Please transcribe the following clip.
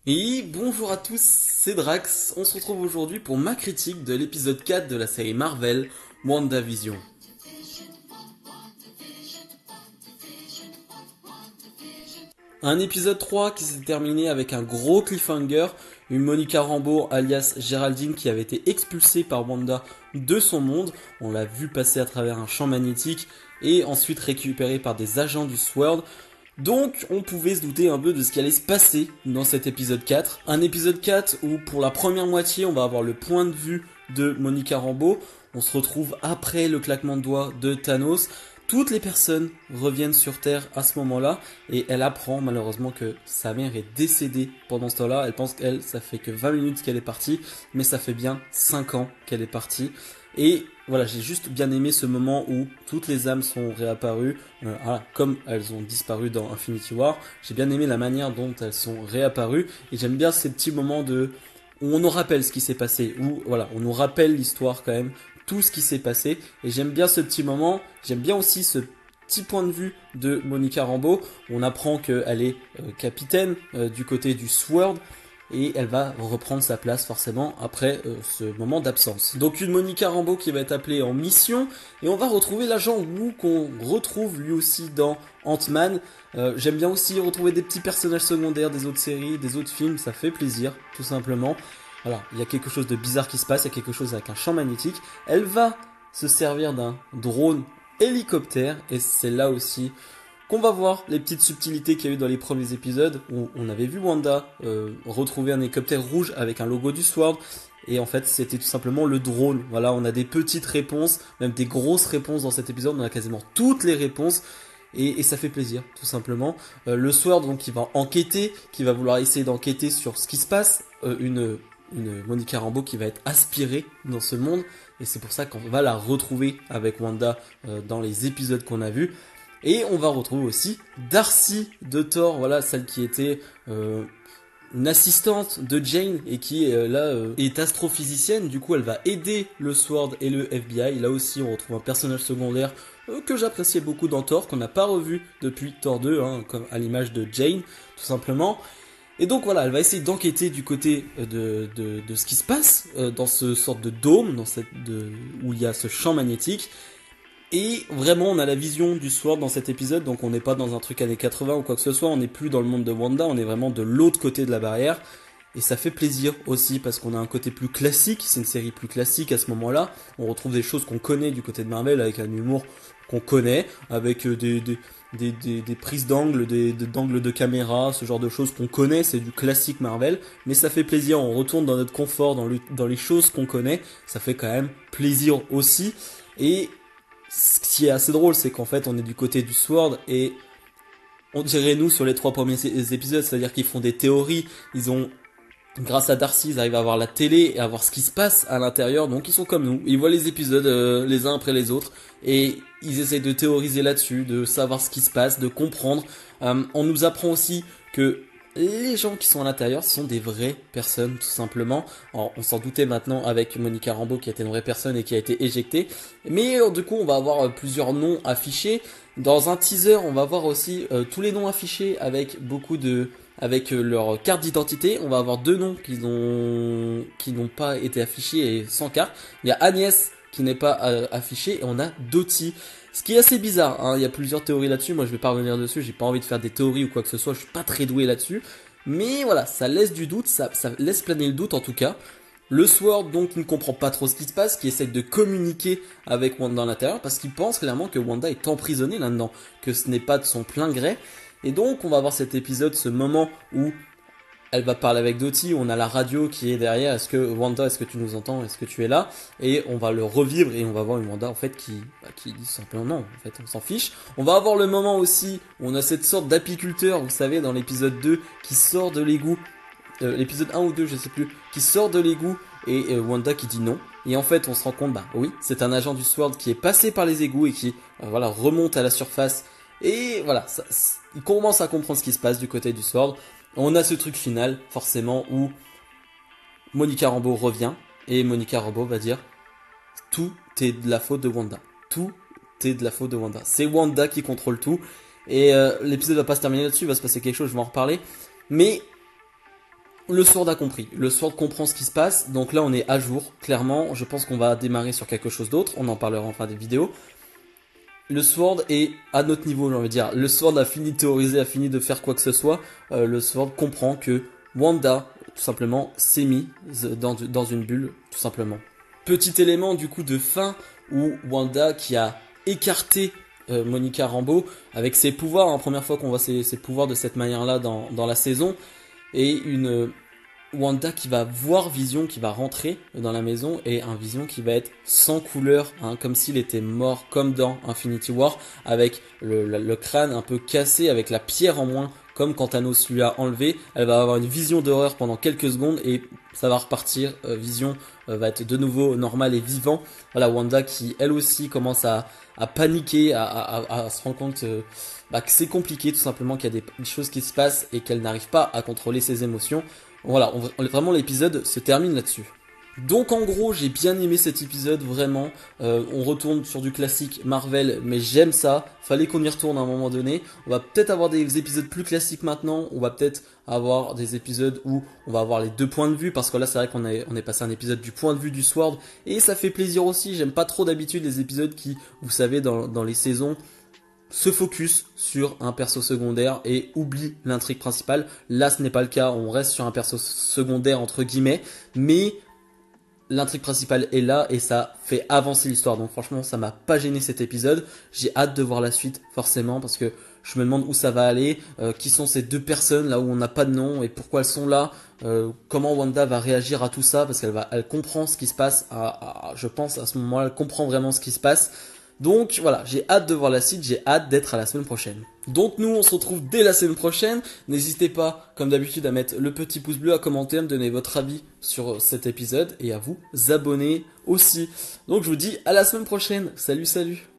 Et bonjour à tous, c'est Drax. On se retrouve aujourd'hui pour ma critique de l'épisode 4 de la série Marvel, WandaVision. Un épisode 3 qui s'est terminé avec un gros cliffhanger, une Monica Rambeau alias Géraldine qui avait été expulsée par Wanda de son monde. On l'a vu passer à travers un champ magnétique et ensuite récupérée par des agents du SWORD. Donc on pouvait se douter un peu de ce qui allait se passer dans cet épisode 4. Un épisode 4 où pour la première moitié on va avoir le point de vue de Monica Rambeau. On se retrouve après le claquement de doigts de Thanos. Toutes les personnes reviennent sur Terre à ce moment-là et elle apprend malheureusement que sa mère est décédée pendant ce temps-là. Elle pense qu'elle, ça fait que 20 minutes qu'elle est partie, mais ça fait bien 5 ans qu'elle est partie. Et voilà, j'ai juste bien aimé ce moment où toutes les âmes sont réapparues, comme elles ont disparu dans Infinity War. J'ai bien aimé la manière dont elles sont réapparues et j'aime bien ces petits moments où on nous rappelle ce qui s'est passé, où voilà, on nous rappelle l'histoire quand même, tout ce qui s'est passé. Et j'aime bien ce petit moment. J'aime bien aussi ce petit point de vue de Monica Rambeau. On apprend qu'elle est capitaine du côté du SWORD et elle va reprendre sa place forcément après ce moment d'absence. Donc une Monica Rambeau qui va être appelée en mission et on va retrouver l'agent Wu qu'on retrouve lui aussi dans Ant-Man. J'aime bien aussi retrouver des petits personnages secondaires des autres séries, des autres films, ça fait plaisir tout simplement. Voilà, il y a quelque chose de bizarre qui se passe, il y a quelque chose avec un champ magnétique. Elle va se servir d'un drone hélicoptère et c'est là aussi qu'on va voir les petites subtilités qu'il y a eu dans les premiers épisodes où on avait vu Wanda retrouver un hélicoptère rouge avec un logo du SWORD et en fait c'était tout simplement le drone. Voilà, on a des petites réponses, même des grosses réponses dans cet épisode, on a quasiment toutes les réponses. Et ça fait plaisir, tout simplement. Le SWORD, donc, qui va enquêter, qui va vouloir essayer d'enquêter sur ce qui se passe. Une Monica Rambeau qui va être aspirée dans ce monde. Et c'est pour ça qu'on va la retrouver avec Wanda dans les épisodes qu'on a vus. Et on va retrouver aussi Darcy de Thor, voilà, celle qui était une assistante de Jane et qui est astrophysicienne. Du coup, elle va aider le SWORD et le FBI. Là aussi, on retrouve un personnage secondaire que j'appréciais beaucoup dans Thor, qu'on n'a pas revu depuis Thor 2, hein, comme à l'image de Jane, tout simplement. Et donc voilà, elle va essayer d'enquêter du côté de ce qui se passe dans ce sorte de dôme, où il y a ce champ magnétique. Et vraiment, on a la vision du SWORD dans cet épisode, donc on n'est pas dans un truc années 80 ou quoi que ce soit, on n'est plus dans le monde de Wanda, on est vraiment de l'autre côté de la barrière. Et ça fait plaisir aussi parce qu'on a un côté plus classique, c'est une série plus classique à ce moment-là. On retrouve des choses qu'on connaît du côté de Marvel avec un humour qu'on connaît, avec des prises d'angle, d'angle de caméra, ce genre de choses qu'on connaît, c'est du classique Marvel. Mais ça fait plaisir, on retourne dans notre confort, dans les choses qu'on connaît, ça fait quand même plaisir aussi. Et ce qui est assez drôle, c'est qu'en fait on est du côté du SWORD et on dirait nous sur les 3 premiers épisodes, c'est-à-dire qu'ils font des théories, ils ont grâce à Darcy, ils arrivent à voir la télé et à voir ce qui se passe à l'intérieur, donc ils sont comme nous, ils voient les épisodes les uns après les autres, et ils essayent de théoriser là-dessus, de savoir ce qui se passe, de comprendre. On nous apprend aussi que les gens qui sont à l'intérieur sont des vraies personnes, tout simplement. Alors, on s'en doutait maintenant avec Monica Rambeau qui était une vraie personne et qui a été éjectée, mais du coup on va avoir plusieurs noms affichés. Dans un teaser, on va voir aussi tous les noms affichés avec avec leur carte d'identité. On va avoir 2 noms qui n'ont pas été affichés et sans carte. Il y a Agnès qui n'est pas affichée et on a Dottie. Ce qui est assez bizarre, hein. Il y a plusieurs théories là-dessus, moi je vais pas revenir dessus, j'ai pas envie de faire des théories ou quoi que ce soit, je suis pas très doué là-dessus. Mais voilà, ça laisse du doute, ça laisse planer le doute en tout cas. Le SWORD donc qui ne comprend pas trop ce qui se passe, qui essaie de communiquer avec Wanda à l'intérieur, parce qu'il pense clairement que Wanda est emprisonnée là-dedans, que ce n'est pas de son plein gré. Et donc on va avoir cet épisode, ce moment où elle va parler avec Dottie, on a la radio qui est derrière, est-ce que Wanda, est-ce que tu nous entends, est-ce que tu es là? Et on va le revivre et on va voir une Wanda en fait qui dit simplement non, en fait on s'en fiche. On va avoir le moment aussi où on a cette sorte d'apiculteur, vous savez, dans l'épisode 2, qui sort de l'égout, l'épisode 1 ou 2 je sais plus, qui sort de l'égout et Wanda qui dit non. Et en fait on se rend compte, bah oui, c'est un agent du SWORD qui est passé par les égouts et qui voilà remonte à la surface. Et voilà, il commence à comprendre ce qui se passe du côté du SWORD. On a ce truc final, forcément, où Monica Rambeau revient, et Monica Rambeau va dire tout est de la faute de Wanda. Tout est de la faute de Wanda. C'est Wanda qui contrôle tout. Et l'épisode va pas se terminer là-dessus, il va se passer quelque chose, je vais en reparler. Mais Le Sword a compris, le Sword comprend ce qui se passe, donc là on est à jour, clairement, je pense qu'on va démarrer sur quelque chose d'autre, on en parlera en fin de vidéo. Le Sword est à notre niveau, j'ai envie de dire, le Sword a fini de théoriser, a fini de faire quoi que ce soit, le Sword comprend que Wanda, tout simplement, s'est mise dans une bulle, tout simplement. Petit élément du coup de fin, où Wanda qui a écarté Monica Rambeau avec ses pouvoirs, hein, première fois qu'on voit ses pouvoirs de cette manière-là dans la saison, et une Wanda qui va voir Vision, qui va rentrer dans la maison, et un Vision qui va être sans couleur, hein, comme s'il était mort, comme dans Infinity War, avec le crâne un peu cassé, avec la pierre en moins, comme quand Thanos lui a enlevé. Elle va avoir une vision d'horreur pendant quelques secondes, et ça va repartir. Vision va être de nouveau normal et vivant. Voilà, Wanda qui, elle aussi, commence à paniquer, à se rendre compte que c'est compliqué, tout simplement, qu'il y a des choses qui se passent, et qu'elle n'arrive pas à contrôler ses émotions. Voilà, vraiment l'épisode se termine là-dessus. Donc en gros, j'ai bien aimé cet épisode, vraiment. On retourne sur du classique Marvel, mais j'aime ça. Fallait qu'on y retourne à un moment donné. On va peut-être avoir des épisodes plus classiques maintenant. On va peut-être avoir des épisodes où on va avoir les deux points de vue, parce que là c'est vrai qu'on est passé un épisode du point de vue du Sword, et ça fait plaisir aussi. J'aime pas trop d'habitude les épisodes qui, vous savez, dans les saisons, se focus sur un perso secondaire et oublie l'intrigue principale. Là, ce n'est pas le cas, on reste sur un perso secondaire entre guillemets, mais l'intrigue principale est là et ça fait avancer l'histoire. Donc franchement, ça m'a pas gêné cet épisode. J'ai hâte de voir la suite, forcément, parce que je me demande où ça va aller, qui sont ces deux personnes là où on n'a pas de nom et pourquoi elles sont là, comment Wanda va réagir à tout ça, parce qu'elle comprend ce qui se passe, je pense à ce moment-là, elle comprend vraiment ce qui se passe. Donc voilà, j'ai hâte de voir la suite, j'ai hâte d'être à la semaine prochaine. Donc nous, on se retrouve dès la semaine prochaine. N'hésitez pas, comme d'habitude, à mettre le petit pouce bleu, à commenter, à me donner votre avis sur cet épisode et à vous abonner aussi. Donc je vous dis à la semaine prochaine. Salut, salut.